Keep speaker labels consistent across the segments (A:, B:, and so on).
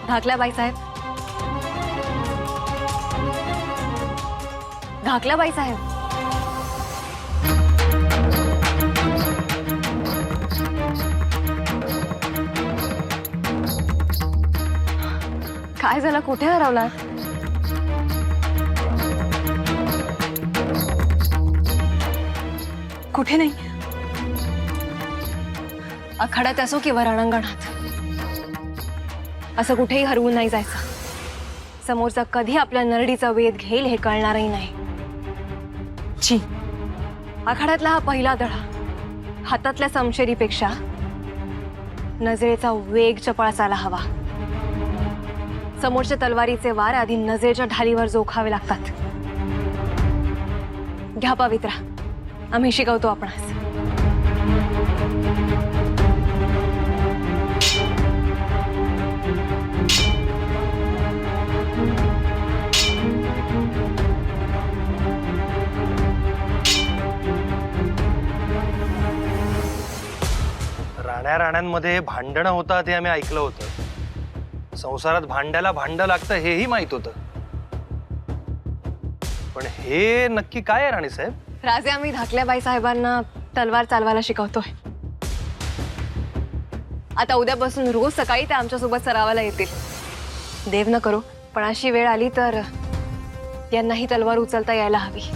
A: धाकल्याबाई साहेब, धाकल्याबाई साहेब, काय झालं? कुठे हरवलात? कुठे नाही, आखाड्यात असो किंवा रणांगणात, असं कुठेही हरवून नाही जायचं. समोरचा कधी आपल्या नरडीचा वेध घेईल हे कळणारही नाही. छी, आखाड्यातला हा पहिला धडा हातातल्या समशेरीपेक्षा नजरेचा वेग चपळ असायला हवा. समोरच्या तलवारीचे वार आधी नजरेच्या ढालीवर जोखावे लागतात. घ्या पवित्रा, आम्ही शिकवतो आपणास.
B: राण्यांमध्ये भांडणं होतात हे आम्ही ऐकलं होतं. संसारात भांड्याला भांडं लागतं हेही माहित होतं. पण हे नक्की काय आहे राणी साहेब?
A: राजे, आम्ही धाकल्याबाई साहेबांना तलवार चालवायला शिकवतोय. आता उद्यापासून रोज सकाळी ते आमच्यासोबत सरावाला येतील. देव न करो, पण अशी वेळ आली तर यांनाही तलवार उचलता यायला हवी.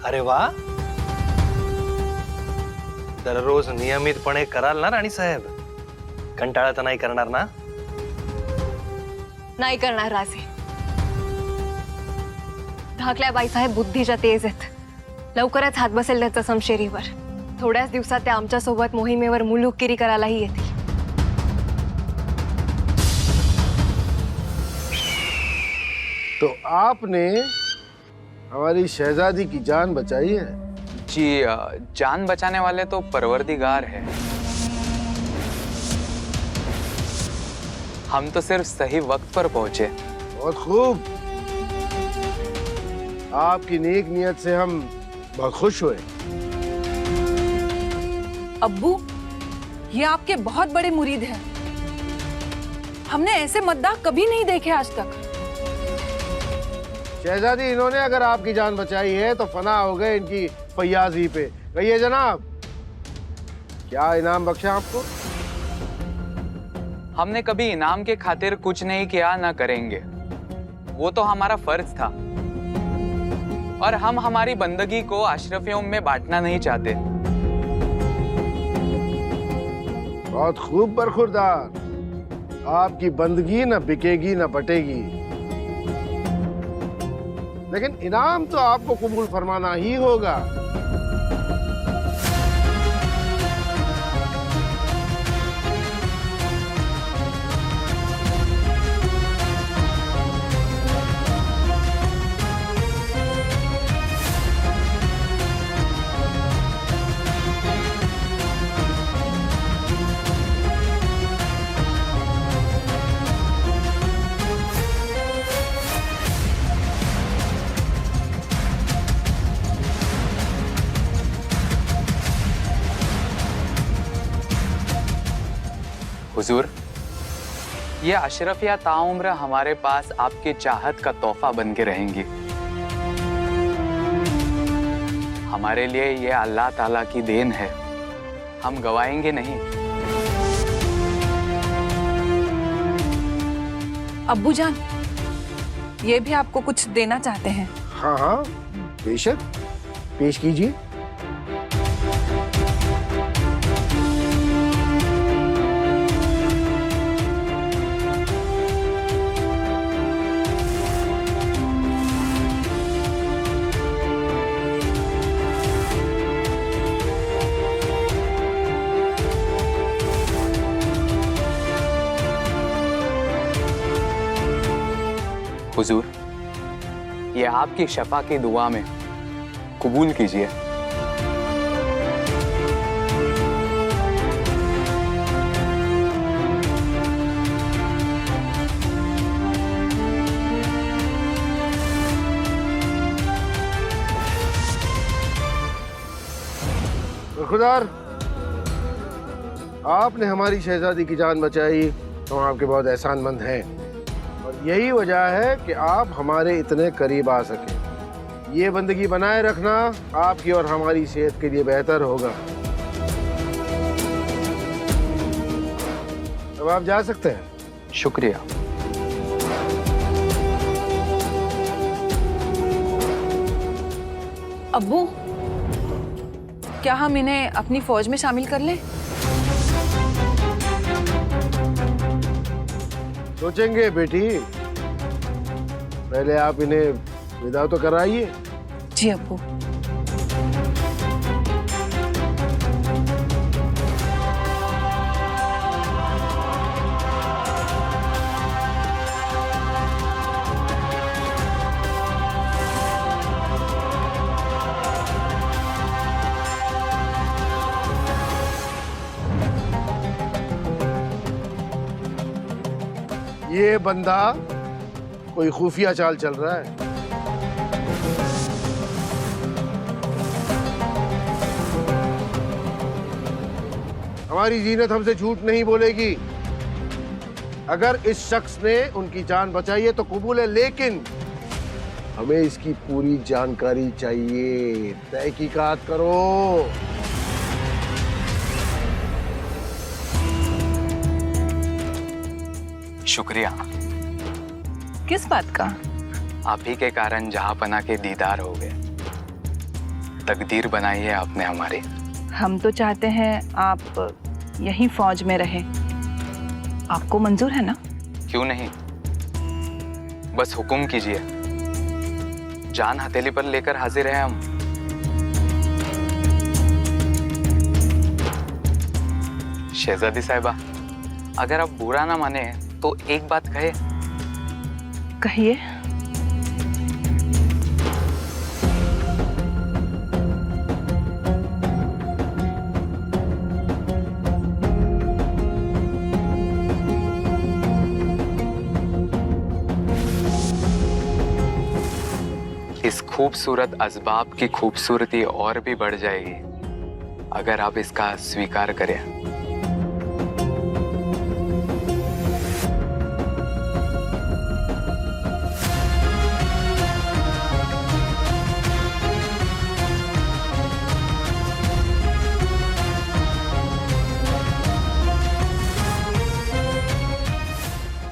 B: अरे वा, दररोज नियमितपणे कराल ना राणी साहेब? कंटाळा तर नाही करणार ना?
A: नाही करणार राजे. धाकल्याबाई साहेब बुद्धीच्या तेज आहेत. लवकरच हात बसेल त्याचा समशेरीवर. थोड्याच दिवसात त्या आमच्यासोबत मोहिमेवर मुलुकगिरी करायलाही येतील.
C: तो आपने हमारी शहजादी की जान बचाई है।
D: जी, जान बचाने वाले तो परवरदिगार है। हम तो सिर्फ सही वक्त पर पहुंचे।
C: बहुत खूब, आपकी नेक नियत से हम बहुत खुश हुए।
E: अब्बू, ये आपके बहुत बड़े मुरीद हैं। हमने ऐसे मद्दाह कभी नहीं देखे आज तक।
C: शहजादी, इन्होंने अगर आपकी जान बचाई है तो फना हो गए इनकी फैयाजी पे। कहिए जनाब, क्या इनाम बख्शा आपको?
D: हमने कभी इनाम के खातिर कुछ नहीं किया, ना करेंगे। वो तो हमारा फर्ज था, और हम हमारी बंदगी को अशरफियों में बांटना नहीं चाहते।
C: बहुत खूब बरखुरदार, आपकी बंदगी न बिकेगी न बटेगी, लेकिन इनाम तो आपको कबूल फरमाना ही होगा।
D: हुजूर, ये अशरफिया ताउम्र हमारे पास आपकी चाहत का तोहफा बन के रहेंगी। हमारे लिए ये अल्लाह ताला की देन है, हम गवाएंगे नहीं।
E: अब्बू जान, ये भी आपको कुछ देना चाहते हैं।
C: हाँ हाँ, बेशक, पेश कीजिए।
D: हुजूर, ये आपकी शफा की दुआ में कबूल कीजिए।
C: बरखुरदार, आपने हमारी शहजादी की जान बचाई, हम आपके बहुत एहसानमंद हैं और यही वजह है कि आप हमारे इतने करीब आ सके। ये बंदगी बनाए रखना आपकी और हमारी सेहत के लिए बेहतर होगा। अब आप जा सकते हैं।
D: शुक्रिया।
E: अब्बू, क्या हम इन्हें अपनी फौज में शामिल कर लें?
C: सोचेंगे बेटी, पहले आप इन्हें विदा तो कराइए।
E: जी अब्बू।
C: ये बंदा कोई खुफिया चाल चल रहा है। हमारी जीनत हमसे झूठ नहीं बोलेगी। अगर इस शख्स ने उनकी जान बचाई है तो कबूल है, लेकिन हमें इसकी पूरी जानकारी चाहिए। तहकीकात करो।
D: शुक्रिया।
E: किस बात का?
D: आप ही के कारण जहांपना के दीदार हो गए। तकदीर बनाई है आपने हमारी।
E: हम तो चाहते हैं आप यहीं फौज में रहें। आपको मंजूर है ना?
D: क्यों नहीं, बस हुक्म कीजिए। जान हथेली पर लेकर हाजिर हैं हम। शहजादी साहिबा, अगर आप बुरा ना माने तो एक बात कहे।
E: कहिए।
D: इस खूबसूरत असबाब की खूबसूरती और भी बढ़ जाएगी अगर आप इसका स्वीकार करें।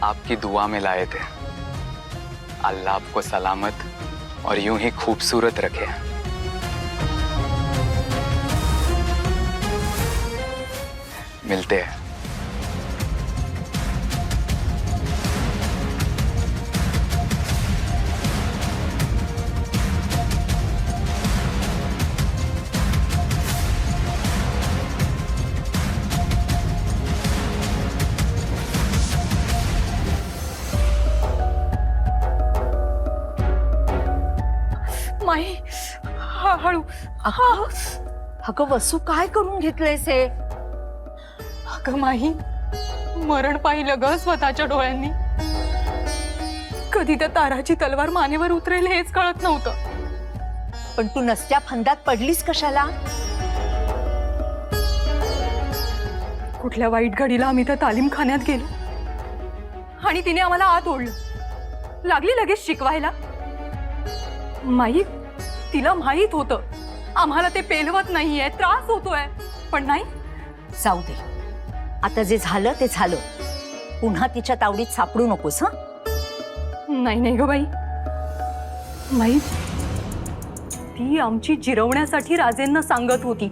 D: आपकी दुआ में लाए थे। अल्लाह आपको सलामत और यूं ही खूबसूरत रखे। मिलते हैं।
E: माही, हळू.
F: अगं वसू, काय करून घेतलंयस हे?
E: अगं माही, मरण पाहिलं ग स्वतःच्या डोळ्यांनी. कधी त्या ताराची तलवार मानेवर उतरेल हेच कळत नव्हतं.
F: पण तू नसत्या फंदात पडलीस कशाला?
E: कुठल्या वाईट घडीला आम्ही त्या तालीमखान्यात गेलो आणि तिने आम्हाला आत ओढलं. लागली लगेच शिकवायला. माई, तिला माहित होतं आम्हाला ते पेलवत नाहीये, त्रास होतोय, पण नाही.
F: जाऊ दे, आता जे झालं ते झालं. पुन्हा तिच्या तावडीत सापडू नकोस. हं?
E: नाही नाही ग बाई. माई, ती आमची जिरवण्यासाठी राजेंना सांगत होती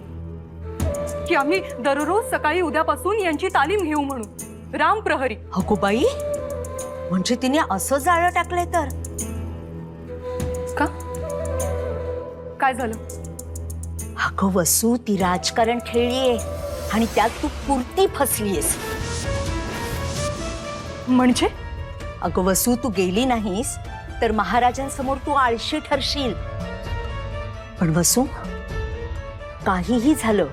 E: की आम्ही दररोज सकाळी उद्यापासून यांची तालीम घेऊ म्हणून. राम प्रहरी.
F: अगो बाई, म्हणजे तिने असं जाळं टाकलंय तर?
E: का? काय झालं?
F: अगं वसू, ती राजकारण खेळलीये आणि त्यात तू पुरती फसलीयस.
E: म्हणजे?
F: अगं वसू, तू गेली नाहीस तर महाराजांसमोर तू आळशी ठरशील. पण वसू, काहीही झालं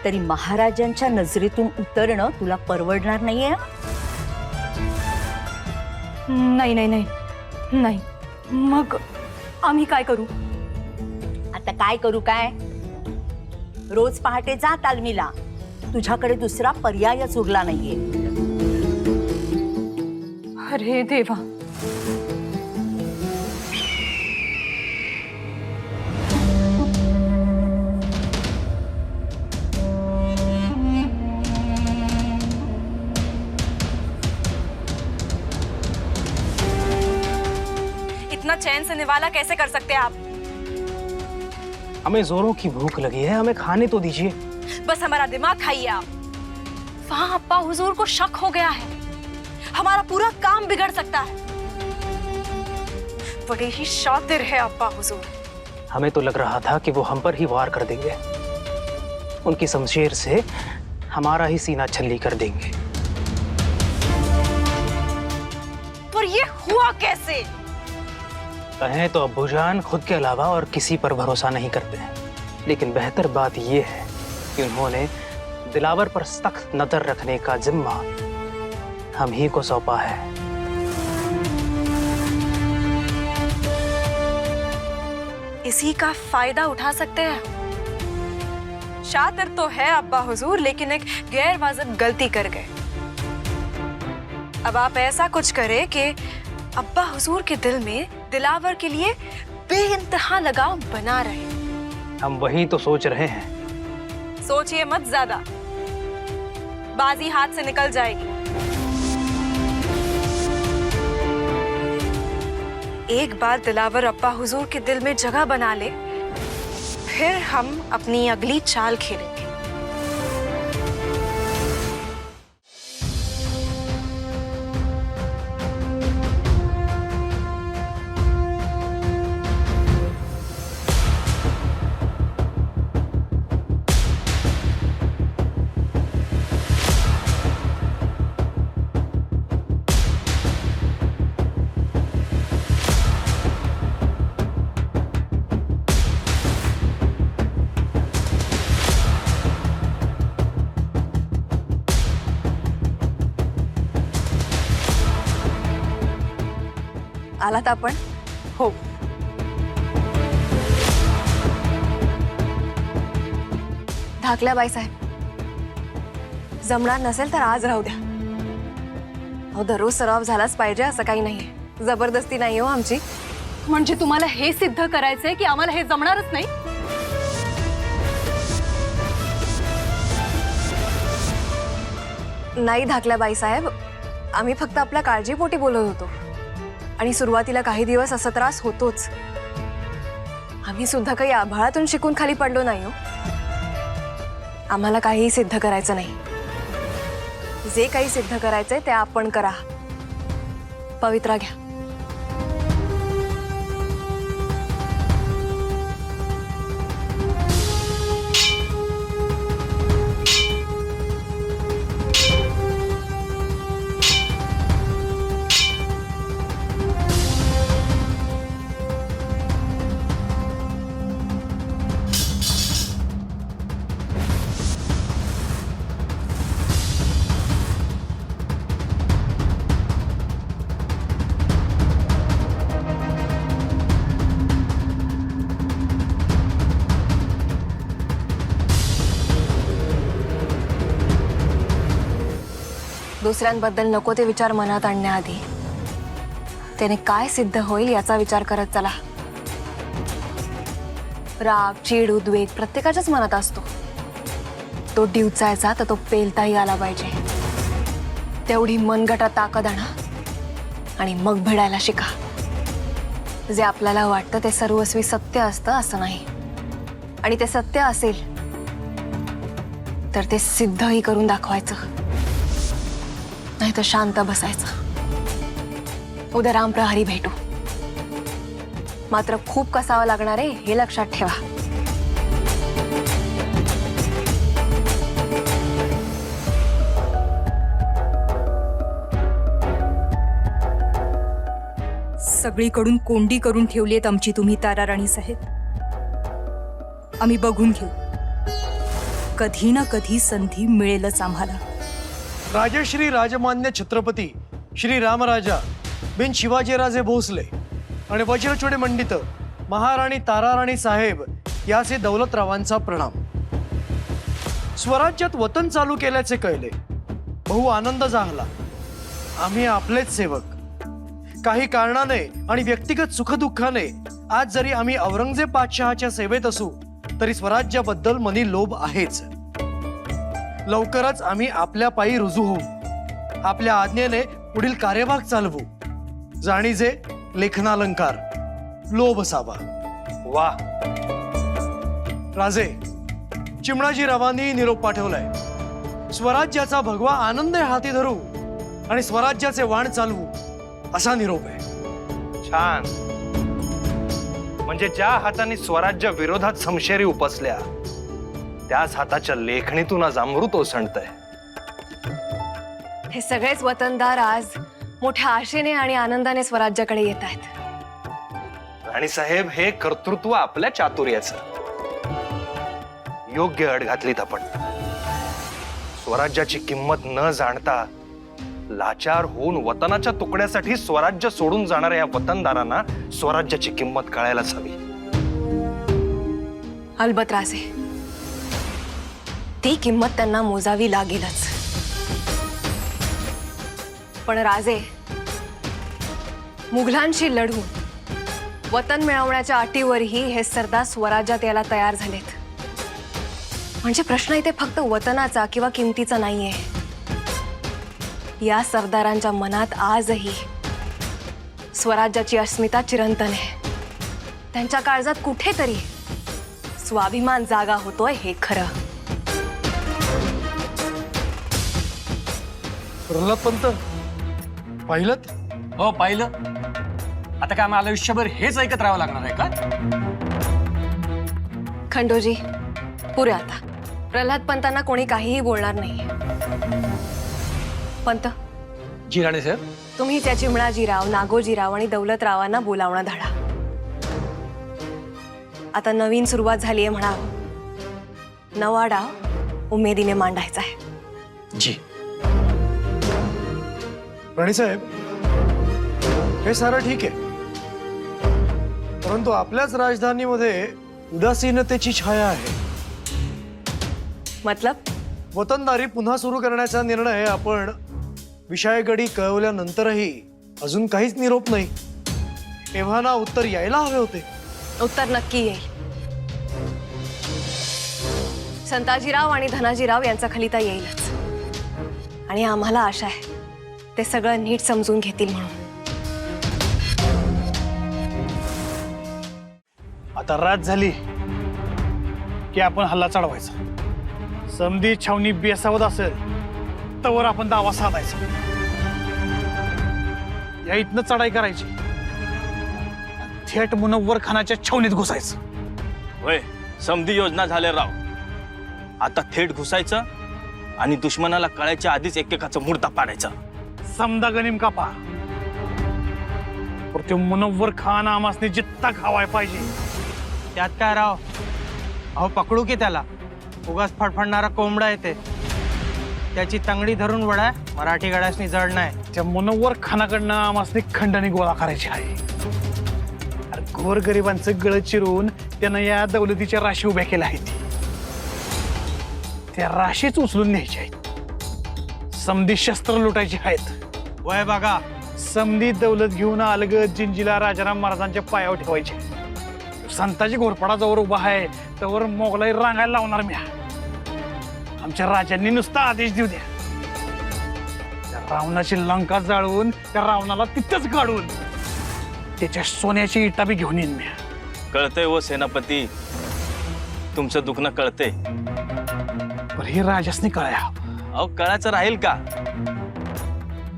F: तरी महाराजांच्या नजरेतून उतरणं तुला परवडणार नाहीये.
E: नाही नाही नाही नाही. मग आम्ही काय करू?
F: आता काय करू काय? रोज पहाटे जा तालमीला. तुझ्याकडे दुसरा पर्यायच उरला नाहीये.
E: अरे देवा,
A: इतना चैन से निवाला कैसे कर सकते हैं आप?
B: हमें जोरों की भूख लगी है, हमें खाने तो दीजिए।
A: बस हमारा दिमाग खाइए आप। वहां अब्बा हुजूर को शक हो गया है, हमारा पूरा काम बिगड़ सकता है। बड़े ही शातिर है अब्बा हुजूर।
B: हमें तो लग रहा था कि वो हम पर ही वार कर देंगे, उनकी शमशीर से हमारा ही सीना छल्ली कर देंगे।
A: पर ये हुआ कैसे?
B: कहें तो अब्बूजान खुद के अलावा और किसी पर भरोसा नहीं करते हैं, लेकिन बेहतर बात यह है कि उन्होंने दिलावर पर सख्त नजर रखने का जिम्मा हम ही को सौंपा है।
A: इसी का फायदा उठा सकते हैं। शातिर तो है अब्बा हुजूर, लेकिन एक गैर वाजिब गलती कर गए। अब आप ऐसा कुछ करें कि अब्बा हुजूर के दिल में दिलावर के लिए बेइंतहा लगाव बना रहे।
B: हम वही तो सोच रहे हैं।
A: सोचिए मत ज्यादा, बाजी हाथ से निकल जाएगी। एक बार दिलावर अब्बा हुजूर के दिल में जगह बना ले, फिर हम अपनी अगली चाल खेलेंगे। आलात आपण? हो. धाकल्या बाईसाहेब, जमणार नसेल तर आज राहू द्या. अहो, दररोज सराव झालाच पाहिजे असं काही नाहीये. जबरदस्ती नाही हो आमची.
E: म्हणजे तुम्हाला हे सिद्ध करायचंय की आम्हाला हे जमणारच नाही?
A: नाही धाकल्या बाईसाहेब, आम्ही फक्त आपल्या काळजीपोटी बोलत होतो. आणि सुरुवातीला काही दिवस असा त्रास होतोच. आम्ही सुद्धा काही आभाळातून शिकून खाली पडलो नाही हो. आम्हाला काहीही सिद्ध करायचं नाही. जे काही सिद्ध करायचंय ते आपण करा. पवित्रा घ्या. दुसऱ्यांबद्दल नको ते विचार मनात आणण्याआधी त्याने काय सिद्ध होईल याचा विचार करत चला. राग, चीड, उद्वेग प्रत्येकाच्याच मनात असतो. तो डिवचायचा तर तो पेलताही आला पाहिजे. तेवढी मनगटात ताकद आणा आणि मग भिडायला शिका. जे आपल्याला वाटतं ते सर्वस्वी सत्य असतं असं नाही. आणि ते सत्य असेल तर ते सिद्धही करून दाखवायचं, नाही तर शांत बसायचं. उद्या रामप्रहरी भेटू. मात्र खूप कसावं लागणार आहे हे लक्षात ठेवा.
E: सगळीकडून कोंडी करून ठेवलीत आमची तुम्ही ताराराणी साहेब. आम्ही बघून घेऊ. कधी ना कधी संधी मिळेलच आम्हाला.
B: राजश्री राजमान्य छत्रपती श्री रामराजा बिन शिवाजीराजे भोसले आणि वज्रचोडे मंडित महाराणी ताराराणी साहेब याचे दौलतरावांचा प्रणाम. स्वराज्यात वतन चालू केल्याचे कळले. बहु आनंद झाला. आम्ही आपलेच सेवक
G: काही कारणाने आणि व्यक्तिगत सुखदुःखाने आज जरी आम्ही औरंगजेब बादशहाच्या सेवेत असू तरी स्वराज्याबद्दल मनी लोभ आहेच. लवकरच आम्ही आपल्या पायी रुजू होऊ. आपल्या आज्ञेने पुढील कार्यभाग चालवू. जाणीजे लेखनालंकार लोभ सावा.
B: वाह.
G: राजे, चिमणाजीरावांनी निरोप पाठवलाय. स्वराज्याचा भगवा आनंद हाती धरू आणि स्वराज्याचे वाण चालवू असा निरोप आहे.
B: छान. म्हणजे ज्या हाताने स्वराज्य विरोधात समशेरी उपसल्या त्याच हाताच्या लेखणीतून आज अमृत ओसंडतंय.
A: हे सगळेच वतनदार आज मोठ्या आशेने आणि आनंदाने स्वराज्याकडे येत आहेत.
B: राणी साहेब, हे कर्तृत्व आपल्या चातुर्याचं. योग्य अड घातलीत आपण. स्वराज्याची किंमत न जाणता लाचार होऊन वतनाच्या तुकड्यासाठी स्वराज्य सोडून जाणाऱ्या या वतनदारांना स्वराज्याची किंमत कळायलाच हवी.
A: अलबत राजे, ती किंमत त्यांना मोजावी लागेलच. पण राजे, मुघलांशी लढून वतन मिळवण्याच्या अटीवरही हे सरदार स्वराज्यात यायला तयार झालेत. म्हणजे प्रश्न इथे फक्त वतनाचा किंवा किमतीचा नाहीये. या सरदारांच्या मनात आजही स्वराज्याची अस्मिता चिरंतन आहे. त्यांच्या काळजात कुठेतरी स्वाभिमान जागा होतोय हे खरं.
G: प्रल्हाद पंत, पाहिलं?
H: हो पाहिलं. आता काय मला आयुष्यभर हेच ऐकत राहावं लागणार आहे का?
A: खंडोजी, पुरे आता. प्रल्हाद पंतांना कोणी काहीही बोलणार नाही. पंत,
H: जी राणे साहेब.
A: तुम्ही त्या चिमणाजीराव, नागोजीराव आणि दौलतरावांना बोलावणं धाडा. आता नवीन सुरुवात झालीये म्हणावं. नवा डाव उमेदीने मांडायचा आहे.
H: जी.
G: राणीसाहेब, हे सारं ठीक आहे, परंतु आपल्याच राजधानीमध्ये उदासीनतेची छाया आहे.
A: मतलब
G: वतनदारी पुन्हा सुरू करण्याचा निर्णय आपण विषयगडी कळवल्यानंतरही अजून काहीच निरोप नाही. एव्हाना उत्तर यायला हवे होते.
A: उत्तर नक्की येईल. संताजीराव आणि धनाजीराव यांचा खलिता येईलच. आणि आम्हाला आशा आहे ते सगळं नीट समजून घेतील म्हणून.
I: आता रात झाली की आपण हल्ला चढवायचा. समधी छावणी बेसावत असेल तवर आपण दावा साधायचा. या इथनं चढाई करायची, थेट मुनव्वर खानाच्या छावणीत घुसायचं.
J: होय, समधी योजना झाल्या राव. आता थेट घुसायचं आणि दुश्मनाला कळायच्या आधीच एकेकाचा मुर्दा पाडायचा.
I: समदा गनिम कापा. पर ते मुनव्वर खान आमासने जित्ता खावाय पाहिजे.
B: त्यात काय राव? अहो, पकडू की त्याला. उगाच फडफडणारा कोंबडा येते, त्याची तंगडी धरून वडा. मराठी गडासनी जड नाही.
I: त्या मुनव्वर खानाकडनं आमासने खंडणी गोळा करायची आहे. अरे गोरगरिबांचं गळ चिरून त्यानं या दौलतीच्या राशी उभ्या केल्या आहेत. त्या राशीच उचलून न्यायच्या आहेत. समधी शस्त्र लुटायची आहेत.
B: वय बघा,
I: समधी दौलत घेऊन अलगद जिंजीला राजाराम महाराजांच्या पायावर ठेवायचे. संताजी घोरपडा जवळ उभा आहे त्यावर मोगलाई रांगायला लावणार मी. आमच्या राजांनी नुसता आदेश देऊ द्या. त्या रावणाची लंका जाळून त्या रावणाला तिथंच काढून त्याच्या सोन्याची इटा बी घेऊन येईन मी.
J: कळतंय व सेनापती, तुमचं दुखणं कळतंय.
I: पण हे राजासनी कळाया.
J: अहो, कळाचं राहील का?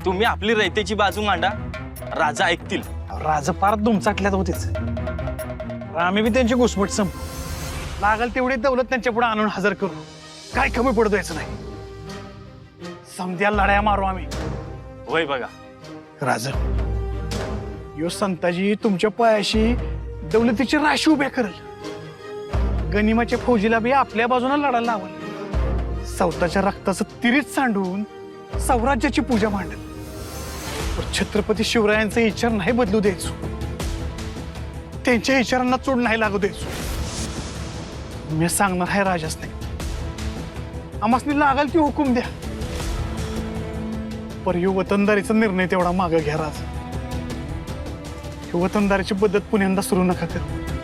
J: तुम्ही आपली रयतेची बाजू मांडा, राजा ऐकतील.
I: राज पार दुमचाटल्यात होतेच. आम्ही बी त्यांची घुसमट संपू. लागल तेवढी दौलत त्यांच्या पुढे आणून हजर करू. काय कमी पडू द्यायचं नाही. समध्या लढाया मारू आम्ही.
J: होय बघा
I: राजा, यो संताजी तुमच्या पायाशी दौलतीची राशी उभ्या करेल. गनिमाच्या फौजीला बी आपल्या बाजूने लढायला लावल. सौताच्या रक्ताचं तिरीच सांडून स्वराज्याची पूजा मांडेल. पण छत्रपती शिवरायांचा विचार नाही बदलू द्यायचो. त्यांच्या विचारांना चोड नाही लागू द्यायचो. मी सांगणार आहे राजासने, आमासनी लागल ती हुकूम द्या. पर यो वतनदारीचा निर्णय तेवढा मागे घ्या राजा. वतनदारीची पद्धत पुण्यांदा सुरू नका करू.